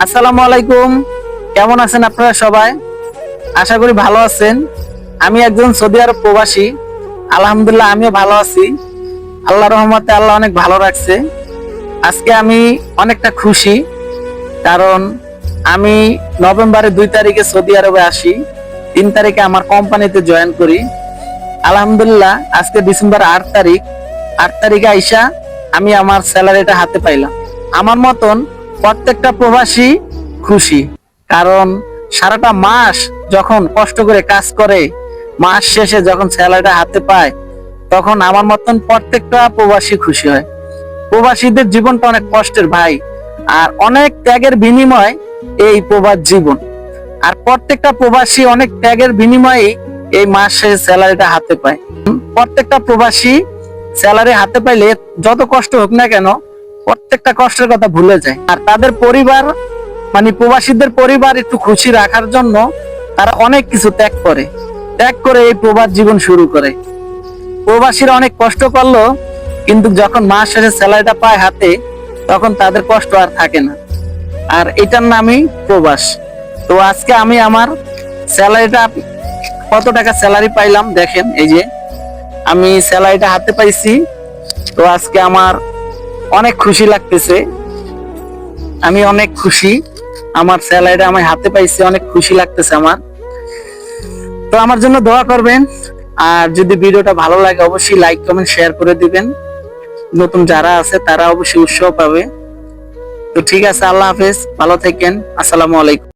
আসসালামু আলাইকুম। কেমন আছেন আপনারা সবাই? আশা করি ভালো আছেন। আমি একজন সৌদি আরব প্রবাসী। আলহামদুলিল্লাহ আমিও ভালো আছি। আল্লাহর রহমতে আল্লাহ অনেক ভালো রাখছে। আজকে আমি অনেকটা খুশি, কারণ আমি নভেম্বরের 2 তারিখে সৌদি আরবে আসি, 3 তারিখে আমার কোম্পানিতে জয়েন করি। আলহামদুলিল্লাহ আজকে ডিসেম্বর 8 তারিখ, 8 তারিখে আইসা আমি আমার স্যালারিটা হাতে পাইলাম। আমার মতন প্রত্যেকটা প্রবাসী খুশি, কারণ সারাটা মাস যখন কষ্ট করে কাজ করে মাস শেষে যখন স্যালারিটা হাতে পায়, তখন আমার মতন প্রত্যেকটা প্রবাসী খুশি হয়। প্রবাসীদের জীবনটা অনেক কষ্টের ভাই, আর অনেক ত্যাগের বিনিময় এই প্রবাস জীবন। আর প্রত্যেকটা প্রবাসী অনেক ত্যাগের বিনিময়ে এই মাস শেষে স্যালারিটা হাতে পায়। প্রত্যেকটা প্রবাসী স্যালারি হাতে পাইলে যত কষ্ট হোক না কেন, প্রত্যেকটা কষ্টের কথা ভুলে যায়। আর তাদের পরিবার, মানে প্রবাসীদের পরিবার একটু খুশি রাখার জন্য তারা অনেক কিছু ত্যাগ করে এই প্রবাস জীবন শুরু করে। প্রবাসীরা অনেক কষ্ট করলো, কিন্তু যখন মাস শেষে স্যালারিটা পায় হাতে, তখন তাদের কষ্ট আর থাকে না। আর এটার নামই প্রবাস। তো আজকে আমি আমার স্যালারিটা, কত টাকা স্যালারি পাইলাম দেখেন, এই যে আমি স্যালারিটা হাতে পাইছি। তো আজকে আমার অনেক খুশি লাগতেছে, আমি অনেক খুশি। আমার স্যালারিটা আমি হাতে পাইছি, অনেক খুশি লাগতেছে আমার। তো আমার জন্য দোয়া করবেন, আর যদি ভিডিওটা ভালো লাগে অবশ্যই লাইক কমেন্ট শেয়ার করে দিবেন। নতুন যারা আছে তারা অবশ্যই উৎসাহ পাবে। তো ঠিক আছে, আল্লাহ হাফেজ, ভালো থাকেন, আসসালামু আলাইকুম।